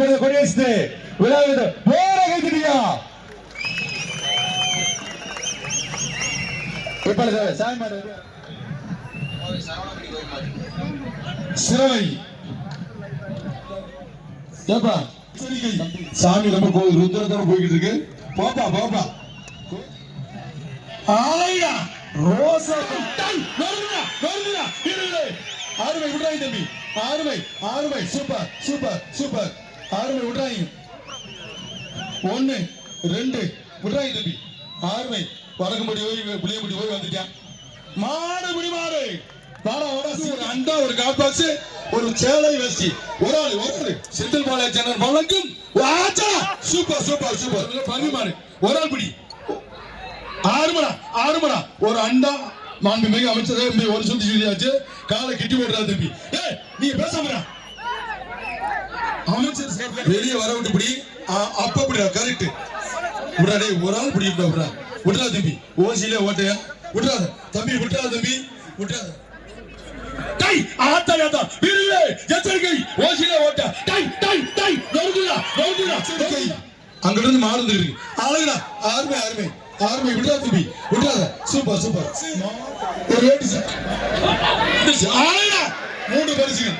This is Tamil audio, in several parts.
இப்பொழுது கொடியேற்று விழாவிற்கு போரை கைதியா இப்பொழுது சிறவை ஏப்பா சாமி நம்ம கோயில் ருத்ரத்தோட போய்கிட்டு இருக்கு. போப்பா போப்பா ஆலையா ரோசா ஆறுமை விடுறாங்க தம்பி. ஆறுமை ஆறுமை சூப்பர் சூப்பர் சூப்பர். ஆறுமை விடுறாங்க. 1 2 விடுறாங்க தம்பி. ஆறுமை வடக்கும்படி ஓய் புளியம்படி ஓய் வந்துட்டான். மாடு முடி மாடு வாடா வாடா. ஒரு அண்டா ஒரு கால் பாக்ஸ் ஒரு சேலை வேஷ்டி ஒரு ஆள் செந்தில் பாலாஜி வழங்கும் சூப்பர் சூப்பர் சூப்பர். பங்கு மாடு ஒரு ஆள் பிடி. 6 மணா ஒரு அண்டா மாண்புமிகு அமைச்சரே ஒரு சுத்தி சொல்லியாச்சு. காலை கட்டி போடுறா தம்பி. நீ பேசாம அமைச்சர் வெளியே வர விட்டு பிடி. அப்ப பிடிடா கரெக்ட் விடாடே. ஒரு ஆள் பிடி விடா விடுறா தம்பி. ஓசியில ஓட்டையா விடுறாத தம்பி. விட்டுறாத தம்பி விட்டுறாத. டை ஆத்தா ஆத்தா வீரே எச்சரிக்கை. ஓசியில ஓட்ட டை டை டை நொறுக்குடா நொறுக்குடா எச்சரிக்கை. அங்க இருந்து மாடு இருக்கு. அழகுடா. ஆறுமை ஆறுமை ஆறுமை விடுறா தம்பி விடுறாத. Super super. ஒரு வேட்டி அழகுடா. 3 பரிசுகள்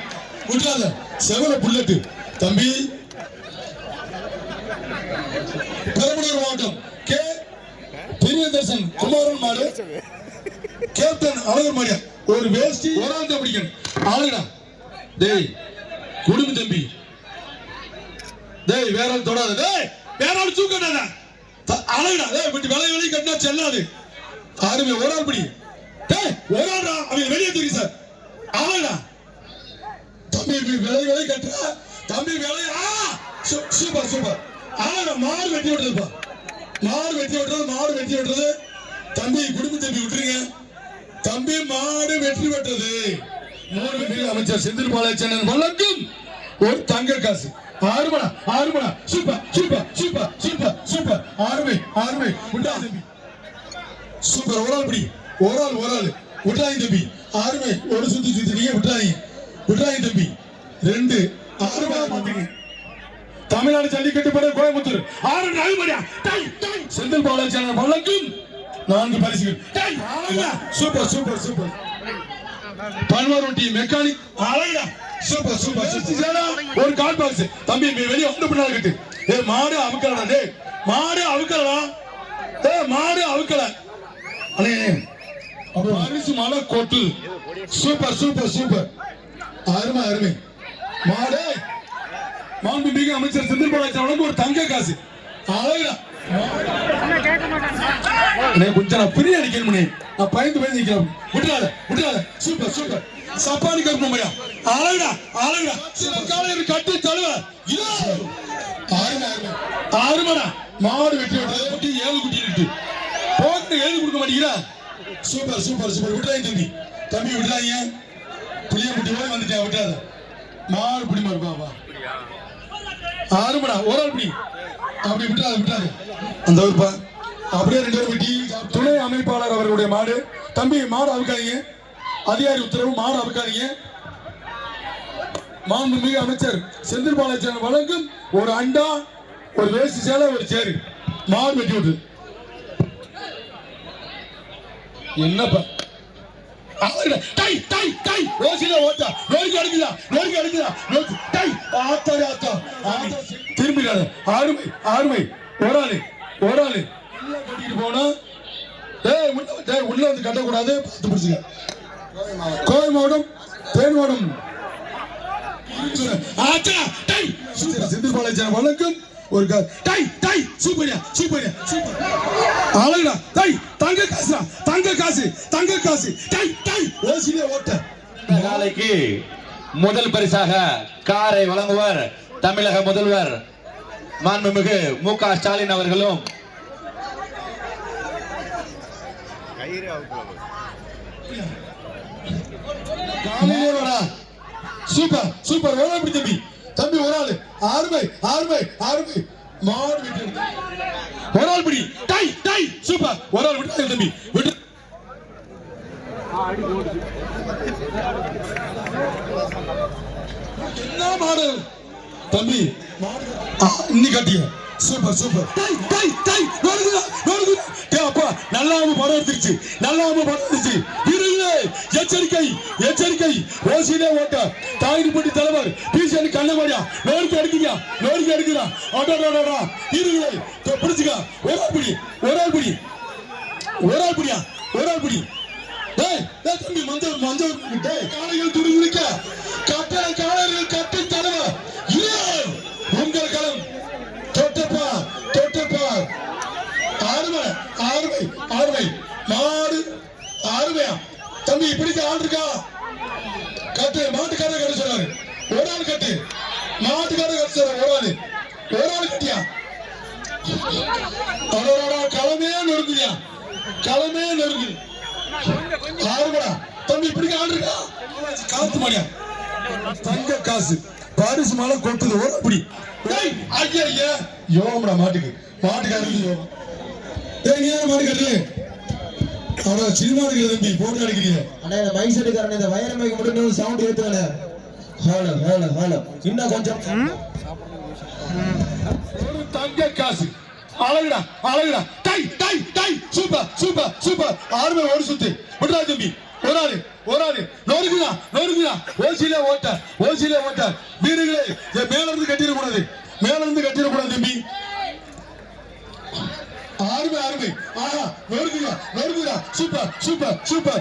விடுறாத. செவல புல்லட்டு தம்பி. பெரம்பலூர் மாவட்டம் கே பிரியதர்சன் குமாரன் மாடு கேப்டன் அழகர் மாடியா ஒரு வேஷ்டி ஒரு ஆள் தான் பிடிக்கணும். அழகுடா. டேய் குடும்பம் தம்பி. டேய் வேற ஆள் தொடாத. டேய் வேற ஆள் தூக்கடாத. அழகுடா. டேய் விட்டு விலை விலை கட்டினா செல்லாது. ஆறுமே ஒரு ஆள் பிடி. டேய் ஒரு ஆள்டா. அவங்க வெளியே தூக்கி சார். அழகுடா தம்பி. விலை விலை கட்டுறா தம்பி. விலை சூப்பர் சூப்பர். அழகுடா. மாடு வெட்டி விட்டுறதுப்பா. மாடு வெட்டி விட்டுறது மாடு வெட்டி விட்டுறது தம்பி. குடும்ப தம்பி விட்டுருங்க தம்பி. மாடு வெற்றி பெற்றது. அமைச்சர் செந்தில் பாலாஜி வழங்கும் ஒரு தங்க காசு. 6 மணா super super super super super. ஆறுமை ஆறுமை விட்டா தம்பி. சூப்பர். ஒரு ஆள் பிடி. ஒரு ஆள் விட்டாங்க தம்பி. ஆறுமை ஒரு சுத்தி நீங்க விட்டாங்க தம்பி. 2 6 தமிழ்நாடு ஜல்லிக்கட்டு பட கோயம்புத்தூர் 6 செந்தில் பாலாஜி வழங்கும் 4 பரிசுகள். Super super super. பன்வாரொட்டி மெக்கானிக் அழகா. Super super. ஒரு கால் பாக்ஸ் தம்பி. வெளியே வந்து பின்னால கட்டு. மாடு அவுக்கலடா. டேய் மாடு அவுக்கலடா. மாடு அவுக்கல. அண்ணே பரிசு மலை கொட்டு. Super super super. அருமை அருமை. மாடு மாண்புமிகு அமைச்சர் செந்தில் பாலாஜி வழங்கும் ஒரு தங்க காசு. அழகா. கொஞ்சம் பிரிய அடிக்கணும். நான் பயந்து நிக்கிறேன். விட்டுறாத. Super super. சப்பானி கருப்பமையா அழகுடா அழகுடா. காலையில் கட்டி தழுவ 6 மணா மாடு வெட்டி விட்டு 7 குட்டி இருக்கு. போட்டு 7 கொடுக்க மாட்டேங்கிறா. Super super super. விட்டுறாங்க தம்பி. தம்பி விட்டுறாங்க. புளிய குட்டி போய் வந்துட்டேன். விட்டாத மாடு பிடி மாடு பாப்பா. 6 மணா ஒரு ஆள் பிடி. அப்படி விட்டாரு அந்த ஊர்ப்பா. அப்படியே 2 பேர் வெட்டி. துணை அமைப்பாளர் அவர்களுடைய மாடு தம்பி. மாடு அவுக்காதீங்க. அதிகாரி உத்தரவு. மாடு அவுக்காதீங்க. மாண்புமிகு அமைச்சர் செந்தில் பாலாஜி வழங்கும் ஒரு அண்டா ஒரு வேஷ்டி சேலை ஒரு சேரு. மாடு வெட்டி விட்டு என்னப்பா. டை டை டை ஓசில ஓட்டா. நோய்க்கு அடிக்குதா. டை ஆத்தா ஆத்தா திரும்பிடாத. ஆறுமை ஆறுமை. ஒரு ஆளு கட்டிட்டு போனா. உள்ள வந்து கட்டக்கூடாது. பார்த்து பிடிச்சுங்க. கோவை மாவட்டம் தேனி மாவட்டம் செந்தில் பாலாஜி வழங்கும் ஒரு டை டை. சூப்பரியா சூப்பரியா சூப்பர். அழகுடா. டை தங்க காசு தங்க காசு. டை டை ஓசிலே ஓட்ட. நாளைக்கு முதல் பரிசாக காரை வழங்குவர் தமிழக முதல்வர் மாண்புமிகு மு.க. ஸ்டாலின் அவர்களும் சூப்பர் சூப்பர். ஒரு ஆள் தம்பி. தம்பி ஒரு ஆளு. ஆறுமை ஆறுமை ஆறுமை. மாடு விட்டு ஒரு ஆள் பிடி. டை டை சூப்பர். ஒரு ஆள் விட்டு தம்பி விட்டு. என்ன மாடு தம்பி. இன்னி கட்டிய சூப்பர் சூப்பர் டை டை டை நோடுங்க நோடுங்க டேய் அப்பா நல்லாம படம் எடுத்துருச்சு நல்லாம படம் எடுத்துருச்சு இருங்களே எச்சரிக்கை எச்சரிக்கை ஓசிலே ஓட்ட தாயிரிப்பட்டி தலைவர் பிசிஎன் கண்ணமாடியா நோடுக்கு எடுக்கிறா அடடடடா இருங்களே பிடிச்சுக்க ஒரு ஆள் பிடி டேய் டேய் தம்பி மஞ்சள் டேய் காளைகள் துருதுருக்க கட்டளை காளையர்கள் கட்டி தலைவர் இது உங்கள் களம் தொட்டப்பா ஆறுமை மாடு ஆறுமையா தம்பி இப்படிக்க ஆள் இருக்கா கட்டு மாட்டுக்காரர் கட்டு சொல்றாரு ஒரு ஆள் கட்டு மாட்டுக்காரர் கட்டு சொல்றாரு ஒரு ஆள் கட்டியா களமே நொறுக்குதியா ஆறுமடா தம்பி இப்படிக்க ஆள் இருக்கா காத்து மாடியா தங்க காசு பாரிசு மாலை கொட்டுது ஒரு அப்படி ஐயா யோகம்டா மாட்டுக்காரருக்கு யோகம் நீ யாரும் மாடு கட்டுறது அவட சினிமா எடுக்கிற தம்பி போட்டு அடிக்கிறீங்க அண்ணா இந்த மைக் செட்டுக்காரன் இந்த வயர் மைக் மட்டும் சவுண்ட் ஏத்துவல ஹலோ இன்னும் கொஞ்சம் ஒரு தங்க காசு அழகுடா டை சூப்பர் ஆறுமே ஒரு சுத்து விடுறா தம்பி ஒரு ஆளு நொறுக்குதா ஓசிலே ஓட்ட வீடுகளே மேல இருந்து கட்டிடக்கூடாது தம்பி ஆறுமை ஆஹா நொறுக்குதா சூப்பர்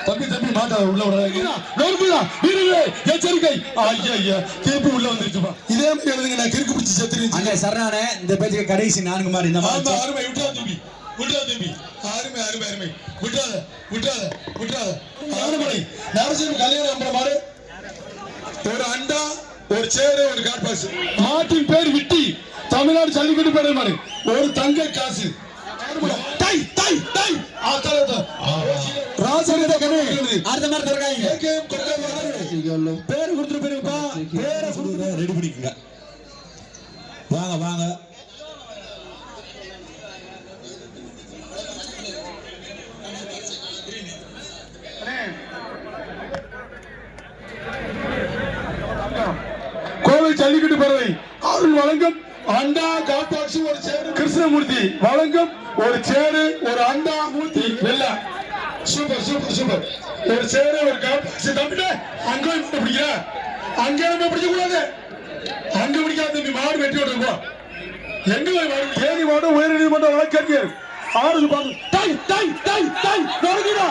தம்பி மாட்டா உள்ள நொறுக்குதா வீடுகளே எச்சரிக்கை ஐயா திருப்பி உள்ள வந்துருச்சுப்பா இதே மாதிரி எழுதுங்க நான் கிறுக்கு பிடிச்சி செத்துருச்சு அண்ணே சரணானே இந்த பேஜுக்கு கடைசி 4 மாதிரி இந்த மாதிரி ஆறுமை விட்டுறா தம்பி அருமை விட்டுறாத ஆறுமலை நரசிம்ம கல்யாணம் நம்புற மாதிரி ஒரு அண்டா ஒரு சேரு ஒரு காட் பாக்ஸ் மாட்டின் பேர் விட்டி தமிழ்நாடு ஜல்லிக்கட்டு பேர் மாதிரி ஒரு தங்க காசு அடுத்த மாதிரி தரக்காங்க பேர் கொடுத்துட்டு போயிருப்பா பேரை கொடுத்து ரெடி பண்ணிக்கங்க வாங்க கோவில் ஜல்லிக்கட்டு பேரவை அருள் வழங்கும் அண்டா காப்பாட்சி ஒரு சேரு கிருஷ்ணமூர்த்தி வழங்கும் ஒரு சேரு ஒரு அண்டா மூர்த்தி வெள்ள சூப்பர் ஒரு சேரு ஒரு காப்பாட்சி தம்பிட்டு அங்க பிடிக்கிற அங்க நம்ம பிடிக்க கூடாது அங்க பிடிக்காது தம்பி மாடு வெட்டி விட்டுருப்போம் எங்க மாடு தேனி மாடு உயர் நீதிமன்ற வழக்கறிஞர் ஆறு டை நொறுகிறா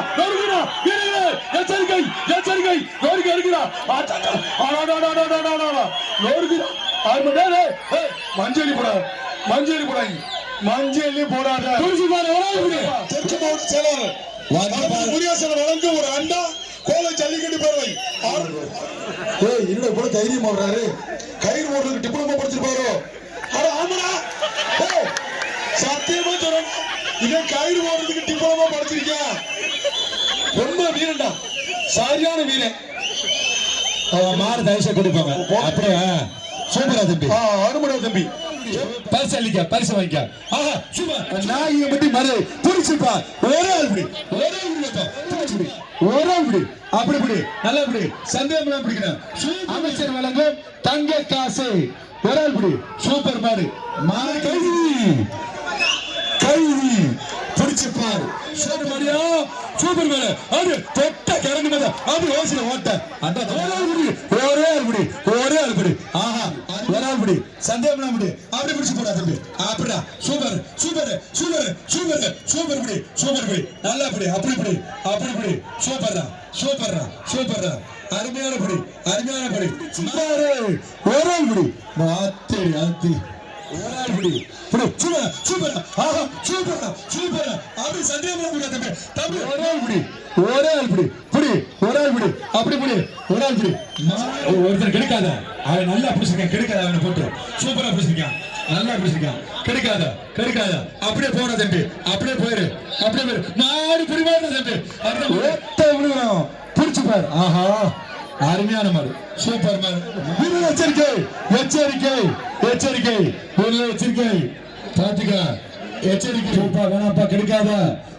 எச்சரிக்கை நொறுகிறா நொறுகிறா மஞ்சளி போடாத தெற்கு மாவட்ட செயலாளர் முருகேசன் வழங்க ஒரு அண்டா கோலை ஜல்லிக்கட்டு பேரவை இல்ல கூட தைரியம் போடுறாரு கயிறு போடுறதுக்கு டிப்ளமோ படிச்சிருப்பாரோ ஆமாடா சத்தியமா சொல்றேன் இவன் கயிறு போடுறதுக்கு டிப்ளமோ படிச்சிருக்கேன் ரொம்ப வீரன்டா சரியான வீரன் மாறு தயசா கொடுப்பாங்க அப்படியே சூப்பரா தம்பி அருமடா தம்பி பரிசு வாங்கிக்க ஆஹா சூப்பர் நான் இங்க மட்டும் மறு புடிச்சுப்பா ஒரே ஆள் அப்படி நல்லா இப்படி சந்தேகம் பிடிக்கிறேன் அமைச்சர் வழங்கும் தங்க காசு ஒரே ஆள் பிடி சூப்பர் மாடு கைதி பிடிச்சுப்பாரு சூப்பர் மேல அது தொட்ட கரண்ட் மேல அப்படி ஓசில ஓட்ட ஒரே ஆள் பிடி ஆஹா ஒரே ஆள் பிடி சந்தேகம் அப்படி பிடிச்சு போடா தம்பி அப்படிடா சூப்பர் பிடி நல்லா பிடி அப்படி பிடி சூப்பர்ரா அருமையான பிடி ஒரே ஆள் பிடி ஆத்தி ஒரு ஆள் பிடி சூப்பர் ஆஹா சூப்பர் அப்படி சந்தேகம் தம்பி ஒரே ஆள் பிடி அப்படி பிடி ஒரு ஆள் பிடி ஒருத்தர் கிடைக்காத அவன் நல்லா பிடிச்சிருக்கான் கிடைக்காத அவனை போட்டு சூப்பரா பிடிச்சிருக்கான் நல்லா பிடிச்சிருக்கான் கிடைக்காத அப்படியே போற தம்பி அப்படியே போயிரு மாடு புரிவாத தம்பி பிடிச்சு பாரு ஆஹா அருமையான மாடு சூப்பர் மாடு எச்சரிக்கை பாத்துக்க எச்சரிக்கை வேணாப்பா கிடைக்காத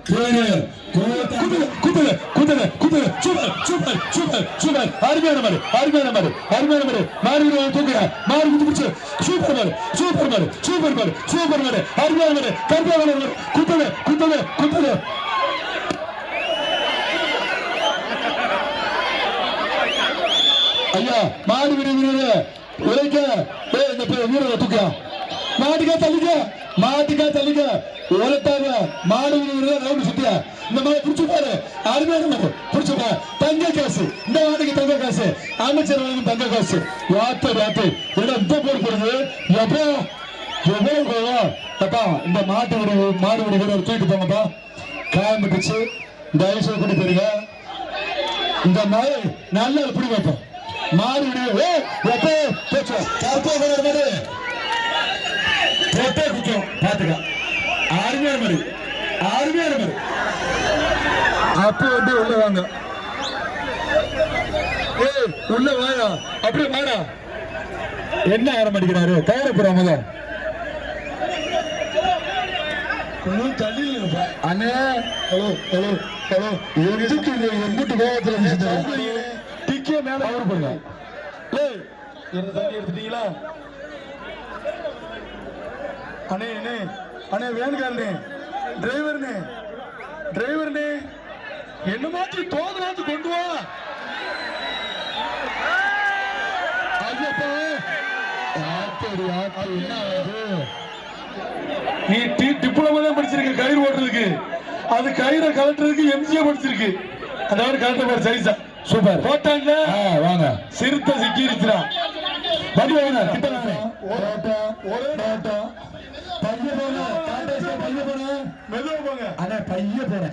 போயிரு குத்துது குத்துது குத்துது குத்துது சூப்பர் சூப்பர் சூப்பர் சூப்பர் அருமையான மாடு அருமையான மாடு அருமையான மாடு மாடு தூக்குற மாடு குத்து பிடிச்சு சூப்பர் மாடு சூப்பர் மாடு சூப்பர் மாடு சூப்பர் மாடு அருமையான மாடு கருப்பா மாடு குத்துது குத்துது குத்துது ஐயா மாடு விடுவிடுது உழைக்க இந்த வீரரை தூக்கலாம் மாட்டுக்கா தள்ளிக்க உலட்டாங்க மாடு ரவுண்ட் சுத்தியா இந்த மாதிரி பிடிச்சு பாரு அருமையான மாடு பிடிச்சுப்பா தங்க காசு இந்த மாட்டுக்கு தங்க காசு அமைச்சர் வழங்கும் தங்க காசு வாத்து இந்த பேர் போடுது எப்பா இந்த மாடு வீரர் தூக்கிட்டு போங்கப்பா காயம் பட்டுச்சு தயவுசெய்து கூட்டி போயிருங்க இந்த மாதிரி நல்ல பிடி வைப்போம் மாடு போட்டே குத்தம் பாத்துக்க அருமையான மாதிரி அப்ப வந்து உள்ள வாங்க உள்ள வாயா அப்படியே வாடா என்ன ஆரம் அடிக்கிறாரு கயிறு போறாங்க அண்ணே ஹலோ ஹலோ ஹலோ எதுக்கு எம்பிட்டு கோவத்துல டிக்கே மேல அவர் போடுங்க என்ன தண்ணி எடுத்துட்டீங்களா அண்ணே அண்ணே அண்ணே வேணுக்காரனே டிரைவர்னே என்ன மாத்தி தோதுனாத்து கொண்டு வா ஐயப்பா என்ன நீ டிப்ளமோ தான் படிச்சிருக்க கயிறு ஓட்டுறதுக்கு அது கயிறை கலட்டுறதுக்கு எம்ஜிஏ படிச்சிருக்கு அதாவது கலட்ட பேர் சரிசா சூப்பர் போட்டாங்க வாங்க சிறுத்தை சிக்கிருச்சுடா வண்டி வாங்க கிட்ட வாங்க ஒரே ஓட்டம் பைய போன மெதுவா போங்க அண்ணா பைய போன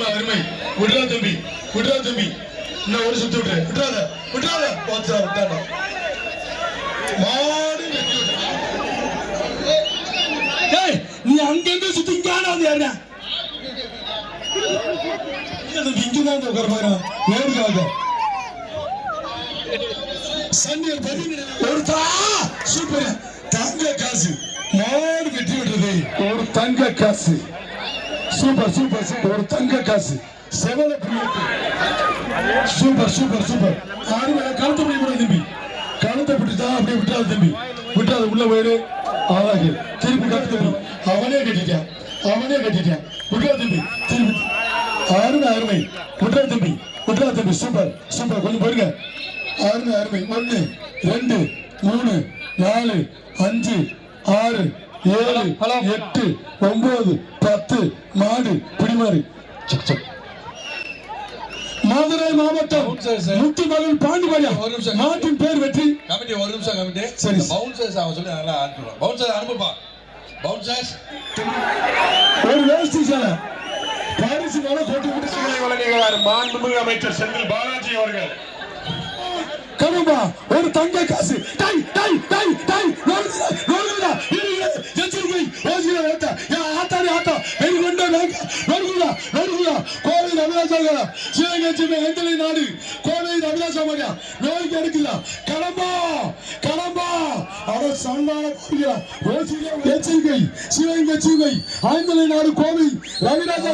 அருமை விடுறா தம்பி இன்னும் ஒரு சுத்து விட்டுறாத விட்டாடா மாடு நீ அங்கிருந்து சுத்தி காணாது யாருடா இங்கதான் உட்கார பாரு நேருக்காக சண்டியர் ஒரு சூப்பர் தங்க காசு மாடு வெற்றி விடுறது ஒரு தங்க காசு சூப்பர் ஒரு தங்க காசு செவல சூப்பர் ஆறு கழுத்தை பிடி கூட தம்பி கழுத்தை பிடிச்சா அப்படியே விட்டாது உள்ள போயிரு அழகு திருப்பி கட்டு அவனே கட்டிட்டான் விட்டா தம்பி திருப்பி அருமை விட்டா தம்பி சூப்பர் கொஞ்சம் போயிருங்க அருமை 1 2 3 4 5 6 7 8 9 10 மாடு பிடிமாறு மதுரை மாவட்டம் முத்துமகன் பாண்டிபாளையம் மாட்டின் பேர் வெற்றி கமிட்டி ஒரு நிமிஷம் கமிட்டி சரி பவுன்சர்ஸ் அவன் சொல்லி நல்லா அனுப்புறோம் பவுன்சர் அனுப்புப்பா பவுன்சர்ஸ் ஒரு வேஷ்டி சாலை பாரிசு மேல போட்டு விட்டு வழங்குகிறார் மாண்புமிகு அமைச்சர் செந்தில் பாலாஜி அவர்கள் கரும்பா ஒரு தங்க காசு கோவை ரவிராஜா சிவகங்கை எந்தலை நாடு கோவை ரவிராஜா மகா நோய்க்கு எடுக்கல கடம்பா அவர் சண்டான எச்சரிக்கை சிவகங்கை ஐந்தலை நாடு கோவை ரவிராஜா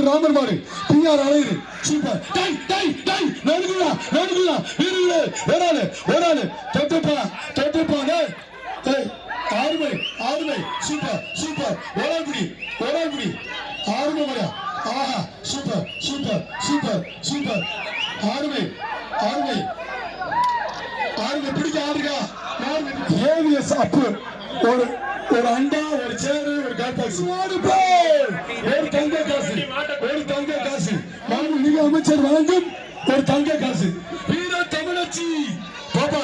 ராமர் மாடு பிஆர் அலையுது சூப்பர் நடுக்குதா வீரர்களே ஓடாது தொட்டுப்பா ஆறுமை சூப்பர் ஓடால்புடி ஆறுமை மரியா ஆஹா சூப்பர் ஆறுமை பிடிக்க ஆடுறா ஏவிஎஸ் அப்பு ஒரு அண்டா ஒரு சேரு ஒரு கால்பாக்ஸ் ஒரு தங்க காசு மாண்புமிகு அமைச்சர் வழங்கும் ஒரு தங்க காசு வீர தமிழச்சி பாப்பா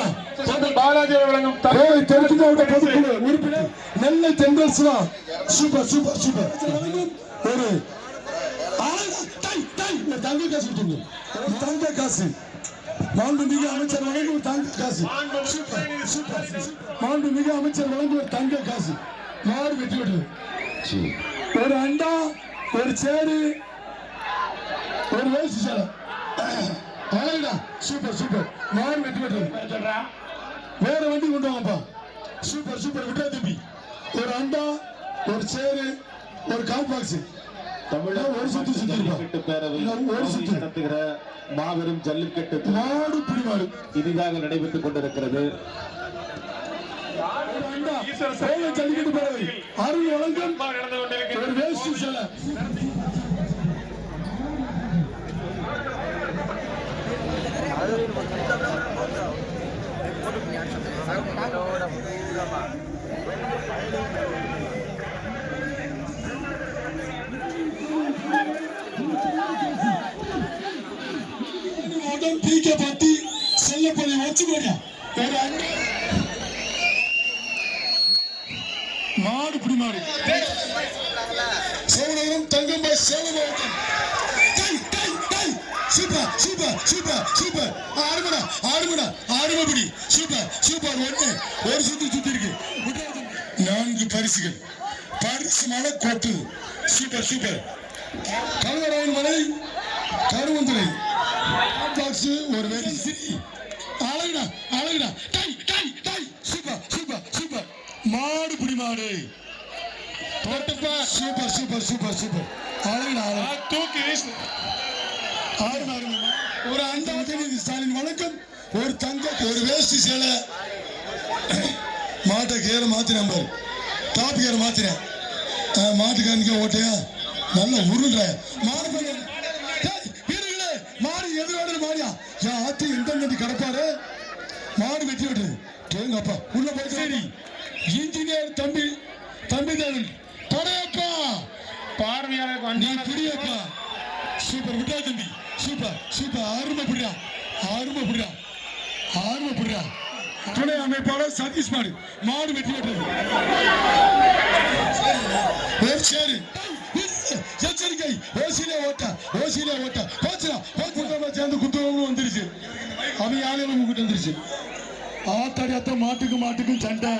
பாலாஜி வழங்கும் தெற்கு மாவட்ட பொதுக்குழு உறுப்பினர் நெல்லை தென்றல் சிவா சூப்பர் ஒரு தங்க காசு ஒரு தங்க காசு மாண்புமிகு அமைச்சர் வழங்கும் தங்க காசு மாண்புமிகு அமைச்சர் வழங்கும் தங்க காசு மாடு வெற்றி விடுறது ஒரு அண்டா ஒரு சேரு ஒரு வேஷ்டி சாலை அழகுடா சூப்பர் மாடு வெற்றி விடுறது வேற வண்டி கொண்டு வாங்கப்பா சூப்பர் சூப்பர் விட்டா தம்பி ஒரு அண்டா ஒரு சேரு ஒரு கால் பாக்ஸ் தமிழக ஒரு சுத்து சுத்தி ஜல்லிக்கட்டு பேரவை ஒரு சுத்து நடத்துகிற மாபெரும் ஜல்லிக்கட்டு மாடு பிடிவாடு இனிதாக நடைபெற்றுக் கொண்டிருக்கிறது. ஒரு அண்டா கோவை ஜல்லிக்கட்டு பேரவை அருள் வழங்கும் ஒரு வேஷ்டி சேலை பீக்க பத்தி செல்லப்பள்ளி வச்சுக்கோங்க ஒரு அண்டா மாடு பிடி மாடு சோழவரம் தங்கம்பாய் சேலம் மாவட்டம் சூப்பர் சூப்பர் சூப்பர் சூப்பர் ஆறுமடா ஆறுமடா ஆறுமபடி சூப்பர் சூப்பர் ஒண்ணு ஒரு சுத்தி சுத்தி இருக்கு 4 பரிசுகள் பரிசு மலை கொட்டு சூப்பர் சூப்பர் கல்வராயன் மலை கருவந்துரை பாக்ஸ் ஒரு வேலை அழகுடா அழகுடா டை டை டை சூப்பர் சூப்பர் சூப்பர் மாடு பிடி மாடு சூப்பர் சூப்பர் சூப்பர் சூப்பர் அழகுடா தூக்கி ஒரு அண்டா உதயநிதி ஸ்டாலின் வணக்கம் ஒரு தங்க ஒரு வேஷ்டி சேலை மாட்டை கேர மாத்தினேன் பாரு டாப் கேர மாத்தினேன் மாட்டுக்காரனுக்கே ஓட்டையா நல்லா உருள்ற மாடு வீரர்களே மாடு எதிரோடு மாடியா என் ஆத்தி எந்த கிடப்பாரு மாடு வெட்டி விட்டுரு கேங்கப்பா உள்ள போய் சரி இன்ஜினியர் தம்பி தம்பி தேவன் படையப்பா பார்வையாளர் நீ புரியப்பா சூப்பர் விட்டா தம்பி சூப்பர் சூப்பர் ஆர்வப்படுறா ஆர்வப்படுறா ஆர்வப்படுறா துணை அமைப்பாளர் சதீஷ் மாடு மாடு வெட்டி விட்டது சரி எச்சரிக்கை ஓசிலே ஓட்ட போச்சுடா கூட்டமா சேர்ந்து குத்துவங்களும் வந்துருச்சு அவன் யானையில கூட்டு வந்துருச்சு ஆத்தாடி அத்த மாட்டுக்கும் சண்டை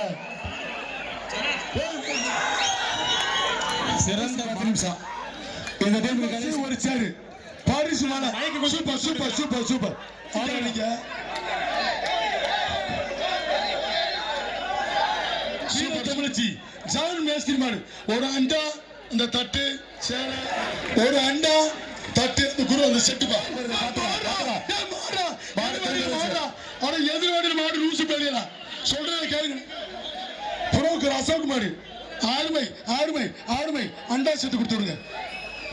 சிறந்த 10 நிமிஷம் இந்த டைம் ஒரு சேரு பாரிசு மாலை சூப்பர் சூப்பர் சூப்பர் சூப்பர் ஆரம்பிங்க சூப்பர் தமிழச்சி ஜான் மேஸ்திரி மாடு ஒரு அண்டா இந்த தட்டு சேலை ஒரு அண்டா தட்டு இந்த குரு அந்த செட்டுப்பா ஆனா எதிர்வாடி மாடு லூசு பேரியல சொல்றத கேளுங்க புரோக்கர் அசோக் மாடு ஆறுமை ஆறுமை ஆறுமை அண்டா செட்டு கொடுத்துடுங்க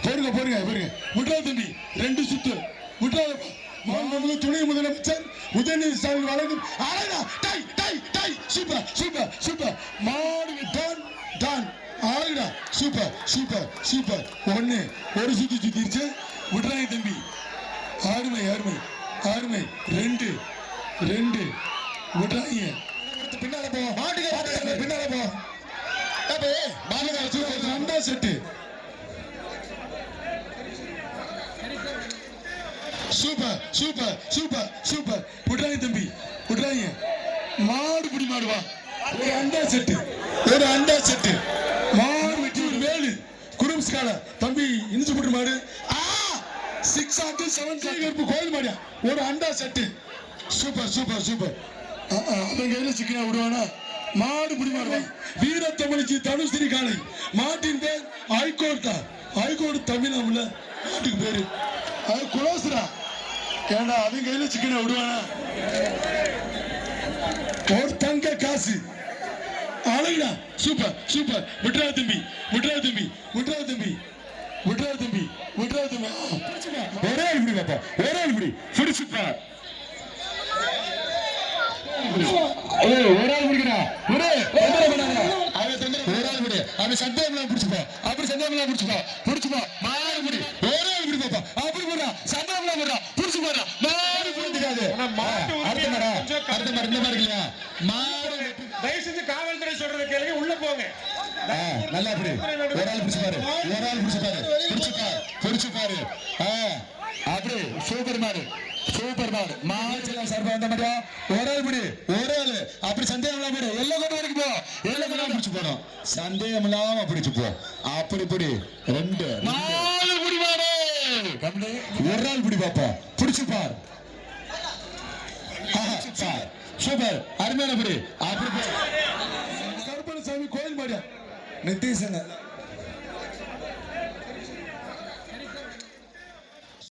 போருங்க போருங்க போருங்க விட்ரா தம்பி 2 சுத்து விட்ரா மாண்புமிகு துணை முதலமைச்சர் உதயநிதி ஸ்டாலின் வழங்கும் அழகா டை டை டை சூப்பர் சூப்பர் சூப்பர் மாடு டான் டான் அழகுடா சூப்பர் சூப்பர் சூப்பர் ஒண்ணு ஒரு சுத்தி சுத்திருச்சு விட்றாங்க தம்பி ஆறுமை ஆறுமை ஆறுமை 2 விட்றாங்க பின்னால போ மாட்டுக்கு பின்னால போ சூப்பர் அண்டா set super super super super விட்றாங்க தம்பி விட்றாங்க மாடு பிடி மாடுவா ஒரு அண்டா செட்டு மாடு வெட்டி ஒரு வேலு குடும்பஸ்கால தம்பி இனிச்சு போட்டு மாடு 6 ஆட்டு 7 கருப்பு கோயில் மாடியா ஒரு அண்டா செட்டு சூப்பர் சூப்பர் சூப்பர் அவன் கையில சிக்கனா விடுவானா மாடு பிடி மாடுவா வீர தமிழ்ச்சி தனுஸ்ரீ காலை மாட்டின் பேர் ஹைகோர்ட் தமிழ்ல மாட்டுக்கு பேரு அது குலோசுரா ஏண்டா அவன் கையில சிக்கனை விடுவானா ஒரு தங்க காசு அழகுடா சூப்பர் சூப்பர் விட்ரா தம்பி விட்ரா தம்பி விட்ரா தம்பி விட்ரா தம்பி விட்ரா தம்பி ஒரே இப்படி பாப்பா ஒரே இப்படி பிடிச்சுப்பா ஒரு ஆள் பிடிக்கிறா ஒரு ஆள் பிடி அவன் சந்தேகம் பிடிச்சுப்பா அப்படி சந்தேகம் பிடிச்சுப்பா மாடு பிடி ஒரே இப்படி பாப்பா அப்படி போடுறா சந்தேகம் போடுறா பிடிச்சு போடுறா மாடு பிடிக்காது அடுத்த மாதிரி இந்த மாதிரி இல்லையா மாடு தயவு செஞ்சு காவல்துறை சொல்றத கேளுங்க உள்ள போங்க நல்லா அப்படி ஒரு ஆள் பிடிச்சு பாரு அப்படி சூப்பர் மாடு மாடு சார்பா வந்த மாதிரியா ஒரு ஆள் அப்படி சந்தேகம் போடு எல்லாம் கொண்டு வரைக்கும் போ எல்லாம் கொண்டு பிடிச்சு போடும் சந்தேகம் இல்லாம பிடிச்சு போ அப்படி பிடி 2 4 பிடி மாடு ஒரு ஆள் பிடி பாப்பா பிடிச்சு பார் சூப்பர் அருமையான புடி அப்படி கருப்பணசாமி கோயில் மாடியா நித்தீசங்க